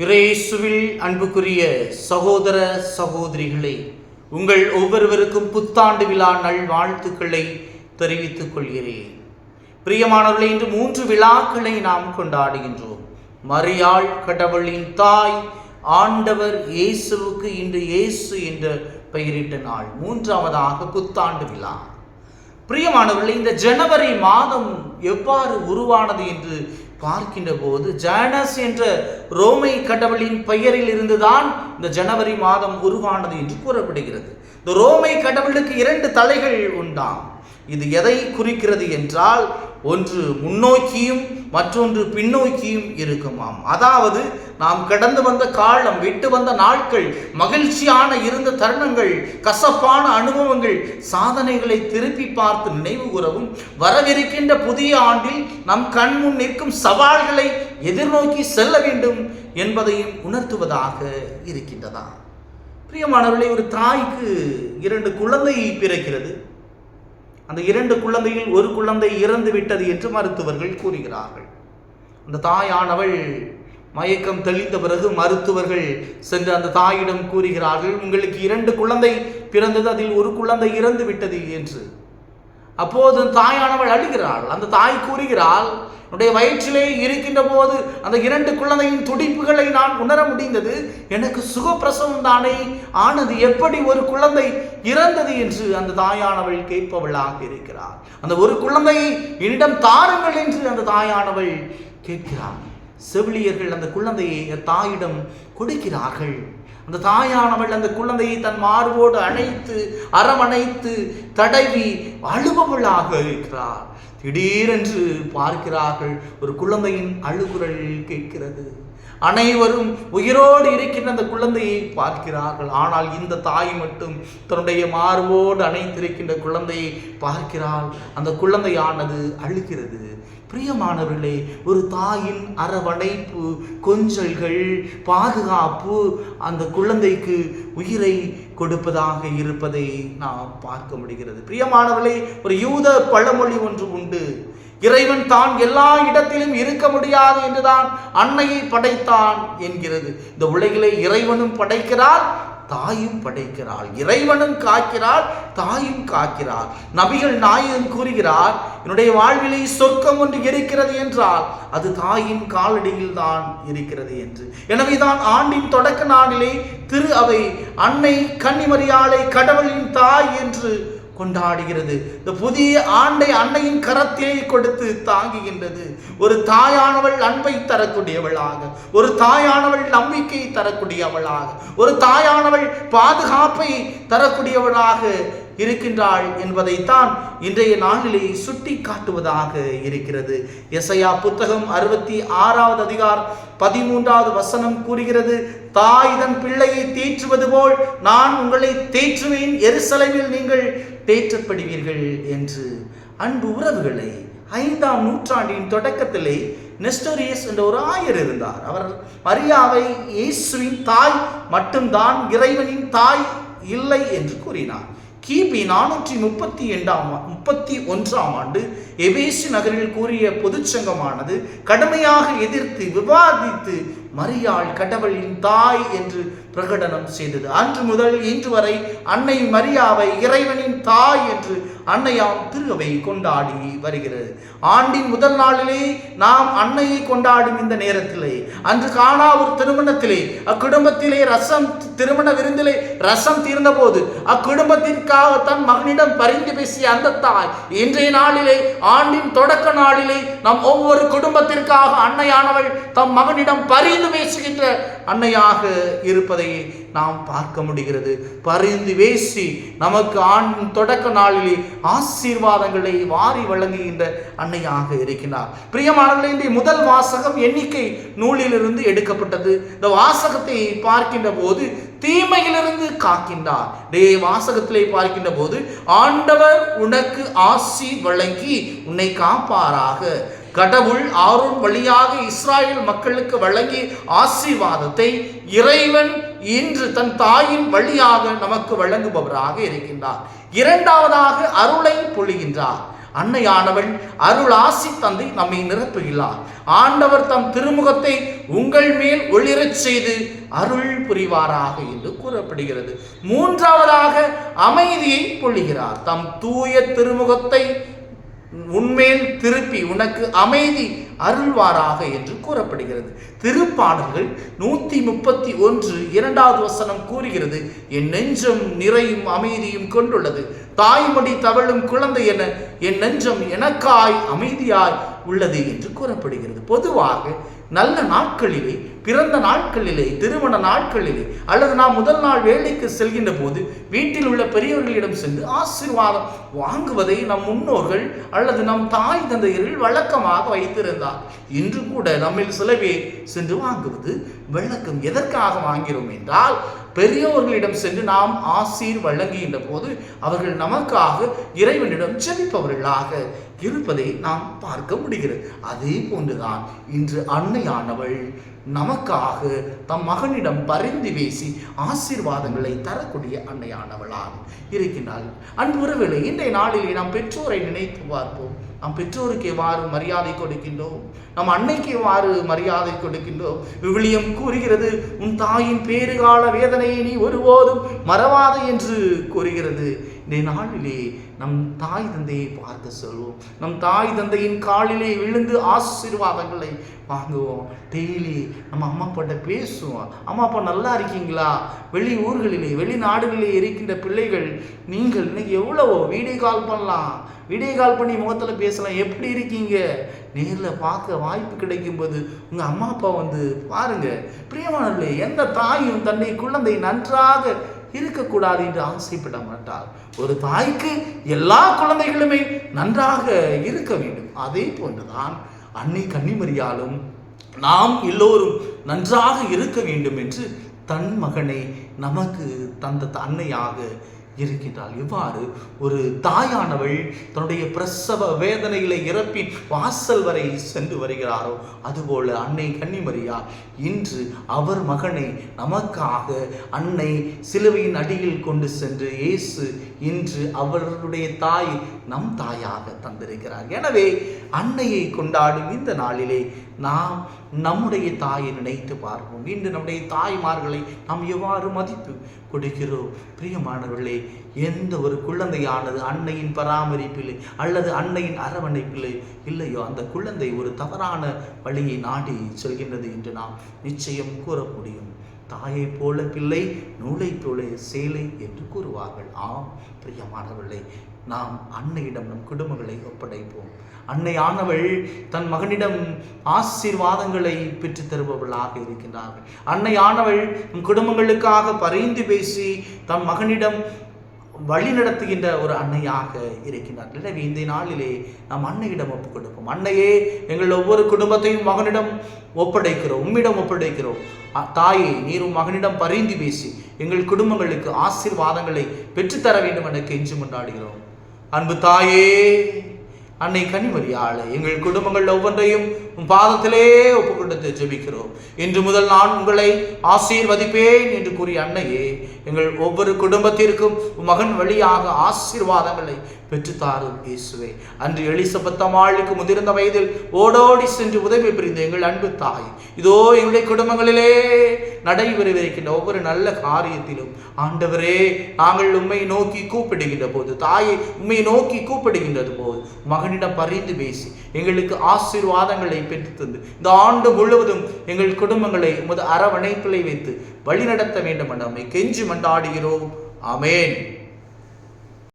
இயேசுவில் அன்புக்குரிய சகோதர சகோதரிகளே, உங்கள் ஒவ்வொருவருக்கும் புத்தாண்டு விழா நல்வாழ்த்துக்களை தெரிவித்துக் கொள்கிறேன். பிரியமானவர்களே, இன்று 3 விழாக்களை நாம் கொண்டாடுகின்றோம். மரியாள் கடவுளின் தாய், ஆண்டவர் இயேசுவுக்கு இன்று இயேசு என்ற பெயரிட்ட நாள். 3வதாக புத்தாண்டு விழா. பிரியமானவர்களே, இந்த ஜனவரி மாதம் எவ்வாறு உருவானது என்று பார்க்கின்ற போது, ஜானஸ் என்ற ரோமை கடவுளின் பெயரில் இருந்துதான் இந்த ஜனவரி மாதம் உருவானது என்று கூறப்படுகிறது. இந்த ரோமை கடவுளுக்கு 2 தலைகள் உண்டாம். இது எதை குறிக்கிறது என்றால், ஒன்று முன்னோக்கியும் மற்றொன்று பின்னோக்கியும் இருக்குமாம். அதாவது நாம் கடந்து வந்த காலம், விட்டு வந்த நாட்கள், மகிழ்ச்சியான இருந்த தருணங்கள், கசப்பான அனுபவங்கள், சாதனைகளை திருப்பி பார்த்து நினைவு கூறவும், வரவிருக்கின்ற புதிய ஆண்டில் நம் கண்முன் நிற்கும் சவால்களை எதிர்நோக்கி செல்ல வேண்டும் என்பதையும் உணர்த்துவதாக இருக்கின்றதா? பிரியமானவர்களே, ஒரு தாய்க்கு 2 குழந்தை பிறக்கிறது. அந்த 2 குழந்தையில் ஒரு குழந்தை இறந்து விட்டது என்று மருத்துவர்கள் கூறுகிறார்கள். அந்த தாயானவள் மயக்கம் தெளிந்த பிறகு மருத்துவர்கள் சென்று அந்த தாயிடம் கூறுகிறார்கள், உங்களுக்கு 2 குழந்தை பிறந்தது, அதில் ஒரு குழந்தை இறந்து விட்டது என்று. அப்போது தாயானவள் அழுகிறாள். அந்த தாய் கூறுகிறாள், என்னுடைய வயிற்றிலே இருக்கின்ற போது அந்த 2 குழந்தையின் துடிப்புகளை நான் உணர முடிந்தது. எனக்கு சுகப்பிரசவம் தானே ஆனது, எப்படி ஒரு குழந்தை இறந்தது என்று அந்த தாயானவள் கேட்பவளாக இருக்கிறார். அந்த ஒரு குழந்தையை என்னிடம் தாருங்கள் என்று அந்த தாயானவள் கேட்கிறார். செவிலியர்கள் அந்த குழந்தையை தாயிடம் கொடுக்கிறார்கள். அந்த தாயானவள் அந்த குழந்தையை தன் மார்போடு அணைத்து அரவணைத்து தடவி அழுபவளாக இருக்கிறார். திடீரென்று பார்க்கிறார்கள், ஒரு குழந்தையின் அழுகுரல் கேட்கிறது. அனைவரும் உயிரோடு இருக்கின்ற அந்த குழந்தையை பார்க்கிறார்கள். ஆனால் இந்த தாய் மட்டும் தன்னுடைய மார்போடு அணைத்திருக்கின்ற குழந்தையை பார்க்கிறாள். அந்த குழந்தையானது அழுகிறது. பிரியமானவர்களே, ஒரு தாயின் அரவணைப்பு, கொஞ்சல்கள், பாதுகாப்பு அந்த குழந்தைக்கு உயிரை கொடுப்பதாக இருப்பதை நாம் பார்க்க முடிகிறது. பிரியமானவர்களே, ஒரு யூத பழமொழி ஒன்று உண்டு. இறைவன் தான் எல்லா இடத்திலும் இருக்க முடியாது என்றுதான் அன்னையை படைத்தான் என்கிறது. இந்த உலகிலே இறைவனும் படைக்கிறார், தாயும் படைக்கிறாள். இறைவனும் காக்கிறாள், தாயும் காக்கிறாள். நபிகள் நாயகம் கூறுகிறார், என்னுடைய வாழ்விலே சொர்க்கம் ஒன்று இருக்கிறது என்றால் அது தாயின் காலடியில் தான் இருக்கிறது என்று. எனவேதான் ஆண்டின் தொடக்க நாளிலே திரு அவை அன்னை கன்னிமரியாளை கடவுளின் தாய் என்று கொண்டாடுகிறது. இந்த புதிய ஆண்டை அன்னையின் கரத்திலே கொடுத்து தாங்குகின்றது. ஒரு தாயானவள் அன்பை தரக்கூடியவளாக, ஒரு தாயானவள் நம்பிக்கை தரக்கூடியவளாக, ஒரு தாயானவள் பாதுகாப்பை தரக்கூடியவளாக இருக்கின்றாள் என்பதைத்தான் இன்றைய நாளிலே சுட்டி காட்டுவதாக இருக்கிறது. எசையா புத்தகம் 66வது அதிகாரம் 13வது வசனம் கூறுகிறது, தாய் தன் பிள்ளையை தேற்றுவது போல் நான் உங்களை தேற்றுவேன், எருசலேமில் நீங்கள் தேற்றப்படுவீர்கள் என்று. அன்பு உறவுகளை, 5ஆம் நூற்றாண்டின் தொடக்கத்திலே நெஸ்டோரியஸ் என்ற ஒரு ஆயர் இருந்தார். அவர் மரியாவை இயேசுவின் தாய் மட்டும்தான், இறைவனின் தாய் இல்லை என்று கூறினார். கிபி 431ஆம் ஆண்டு எபேசு நகரில் கூறிய பொதுச்சங்கமானது கடுமையாக எதிர்த்து விவாதித்து மரியாள் கடவுளின் தாய் என்று பிரகடனம் செய்தது. அன்று முதல் இன்று வரை அன்னை மரியாவை இறைவனின் தாய் என்று அன்னையாம் திருவை கொண்டாடி வருகிறது. ஆண்டின் முதல் நாளிலே நாம் அன்னையை கொண்டாடும் இந்த நேரத்திலே, அன்று காணா ஒரு திருமணத்திலே அக்குடும்பத்திலே திருமண விருந்திலே ரசம் தீர்ந்த போது அக்குடும்பத்திற்காக தன் மகனிடம் பரிந்து பேசிய அந்த தாய், இன்றைய நாளிலே ஆண்டின் தொடக்க நாளிலே நம் ஒவ்வொரு குடும்பத்திற்காக அன்னையானவள் தம் மகனிடம் பரிந்து பேசுகின்ற அன்னையாக இருப்பதை நாம் பார்க்க முடிகிறது. பரிந்து பேசி நமக்கு ஆண்டின் தொடக்க நாளிலே ஆசீர்வாதங்களை வாரி வழங்குகின்ற அன்னையாக இருக்கிறார். பிரியமானவர்களே, இந்த முதல் வாசகம் எண்ணிக்கை நூலிலிருந்து எடுக்கப்பட்டது. இந்த வாசகத்தை பார்க்கின்ற போது தீமையிலிருந்து காக்கின்றார். வாசகத்திலே பார்க்கின்ற போது, ஆண்டவர் உனக்கு ஆசி வழங்கி உன்னை காப்பாராக. கடவுள் ஆரோன் வழியாக இஸ்ராயேல் மக்களுக்கு வழங்கி ஆசீர்வாதத்தை இறைவன் இன்று தன் தாயின் வழியாக நமக்கு வழங்குபவராக இருக்கின்றார். 2வதாக அருளை பொழிகின்றார். அன்னையானவள் அருள் ஆசி தந்தை நம்மை நிரப்புகிறார். ஆண்டவர் தம் திருமுகத்தை உங்கள் மேல் ஒளிரச் செய்து அருள் புரிவாராக என்று கூறப்படுகிறது. மூன்றாவதாக அமைதியை பொழிகிறார். தம் தூய திருமுகத்தை உன்மேல் திருப்பி உனக்கு அமைதி அருள்வாராக என்று கூறப்படுகிறது. திருப்பாடல்கள் 131 2வது வசனம் கூறுகிறது, என் நெஞ்சம் நிறையும் அமைதியும் கொண்டுள்ளது, தாய்மடி தவழும் குழந்தை என என் நெஞ்சம் எனக்காய் அமைதியாய் உள்ளது என்று கூறப்படுகிறது. பொதுவாக நல்ல நாட்களிலே, பிறந்த நாட்களிலே, திருமண நாட்களிலே அல்லது நாம் முதல் நாள் வேலைக்கு செல்கின்ற போது வீட்டில் உள்ள பெரியவர்களிடம் சென்று ஆசீர்வாதம் வாங்குவதை நம் முன்னோர்கள் அல்லது நம் தாய் தந்தையர்கள் வழக்கமாக வைத்திருந்தார். இன்று கூட நம்மில் சில பேர் சென்று வாங்குவது வழக்கம். எதற்காக வாங்கிறோம் என்றால், பெரியோர்களிடம் சென்று நாம் ஆசீர் வழங்குகின்ற போது அவர்கள் நமக்காக இறைவனிடம் ஜெபிப்பவர்களாக இருப்பதை நாம் பார்க்க முடிகிறது. அதே போன்றுதான் இன்று அன்னையானவள் நமக்காக தம் மகனிடம் பரிந்து பேசி ஆசீர்வாதங்களை தரக்கூடிய அன்னையானவளாக இருக்கின்றாள். அன்புறவுகளே, இன்றைய நாளிலே நாம் பெற்றோரை நினைத்து பார்ப்போம். நம் பெற்றோருக்கு எவ்வாறு மரியாதை கொடுக்கின்றோம், நம் அன்னைக்கு எவ்வாறு மரியாதை கொடுக்கின்றோம். விவிலியம் கூறுகிறது, உன் தாயின் பேறுகால வேதனையை நீ ஒருபோதும் மறவாதே என்று கூறுகிறது. இந்த நாளிலே நம் தாய் தந்தையை பார்க்க சொல்வோம். நம் தாய் தந்தையின் காலிலே விழுந்து ஆசீர்வாதங்களை வாங்குவோம். டெய்லி நம்ம அம்மா அப்பாட்ட பேசுவோம். அம்மா அப்பா நல்லா இருக்கீங்களா? வெளி ஊர்களிலே, வெளிநாடுகளிலே இருக்கின்ற பிள்ளைகள் நீங்கள் இன்னைக்கு எவ்வளவோ வீடியோ கால் பண்ணலாம், வீடியோ கால் பண்ணி முகத்தில் பேசலாம். எப்படி இருக்கீங்க? நேரில் பார்க்க வாய்ப்பு கிடைக்கும்போது உங்கள் அம்மா அப்பா வந்து பாருங்க. பிரியமானவர்களே, எந்த தாயும் தன்னை குழந்தை நன்றாக இருக்கக்கூடாது என்று ஆசைப்பட மாட்டார். ஒரு தாய்க்கு எல்லா குழந்தைகளுமே நன்றாக இருக்க வேண்டும். அதே போன்றுதான் அன்னை கன்னிமரியாலும் நாம் எல்லோரும் நன்றாக இருக்க வேண்டும் என்று தன் மகனை நமக்கு தந்த அன்னையாக இருக்கின்றாள். இவ்வாறு ஒரு தாயானவள் தன்னுடைய பிரசவ வேதனைகளை இறப்பி வாசல் வரை சென்று வருகிறாரோ, அதுபோல அன்னை கன்னிமரியா இன்று அவர் மகனை நமக்காக அன்னை சிலுவையின் அடியில் கொண்டு சென்று இயேசு இன்று அவர்களுடைய தாய் நம் தாயாக தந்திருக்கிறார். எனவே அன்னையை கொண்டாடும் இந்த நாளிலே நாம் நம்முடைய தாயை நினைத்து பார்ப்போம். இன்று நம்முடைய தாய்மார்களை நாம் எவ்வாறு மதிப்பு கொடுக்கிறோம்? பிரியமானவர்களே, எந்த ஒரு குழந்தையானது அன்னையின் பராமரிப்பிலே அல்லது அன்னையின் அரவணைப்பிலே இல்லையோ, அந்த குழந்தை ஒரு தவறான வழியை நாடி செல்கின்றது என்று நாம் நிச்சயம் கூற முடியும். தாயை போல பிள்ளை, நூலை போல சேலை என்று கூறுவார்கள். ஆம் பிரியமானவர்களே, நாம் அன்னையிடம் நம் குடும்பங்களை ஒப்படைப்போம். அன்னையானவள் தன் மகனிடம் ஆசீர்வாதங்களை பெற்று தருபவளாக இருக்கின்றார்கள். அன்னையானவள் நம் குடும்பங்களுக்காக பரிந்து பேசி தன் மகனிடம் வழி நடத்துகின்ற ஒரு அன்னையாக இருக்கின்றார். எனவே இந்த நாளிலே நாம் அன்னையிடம் ஒப்புக் கொடுப்போம். அன்னையே, எங்கள் ஒவ்வொரு குடும்பத்தையும் மகனிடம் ஒப்படைக்கிறோம், உம்மிடம் ஒப்படைக்கிறோம். தாயே, நீரும் மகனிடம் பரிந்து பேசி எங்கள் குடும்பங்களுக்கு ஆசீர்வாதங்களை பெற்றுத்தர வேண்டும் என கெஞ்சி கொண்டாடுகிறோம். அன்பு தாயே, அன்னை கன்னிமரியாளே, எங்கள் குடும்பங்கள் ஒவ்வொன்றையும் உன் பாதத்திலே ஒப்புக் கொடுத்து ஜெபிக்கிறோம். இன்று முதல் நான் உங்களை ஆசீர்வதிப்பேன் என்று கூறிய அன்னையே, எங்கள் ஒவ்வொரு குடும்பத்திற்கும் உன் மகன் வழியாக ஆசீர்வாதங்களை பெற்றுத்தாரும் இயேசுவே. அன்று எலிசபெத் அம்மாளுக்கு முதிர்ந்த வயதில் ஓடோடி சென்று உதவி புரிந்த எங்கள் அன்பு தாய், இதோ எங்களுடைய குடும்பங்களிலே நடைபெறவிருக்கின்ற ஒவ்வொரு நல்ல காரியத்திலும் ஆண்டவரே, நாங்கள் உம்மை நோக்கி கூப்பிடுகின்ற போது, தாயை உம்மை நோக்கி கூப்பிடுகின்றது போது மகனிடம் பரிந்து பேசி எங்களுக்கு ஆசீர்வாதங்களை பெற்று தந்து இந்த ஆண்டு முழுவதும் எங்கள் குடும்பங்களை உமது அரவணைப்பிலை வைத்து வழிநடத்த வேண்டும் என நம்மை கெஞ்சி மன்றாடுகிறோம். ஆமென்.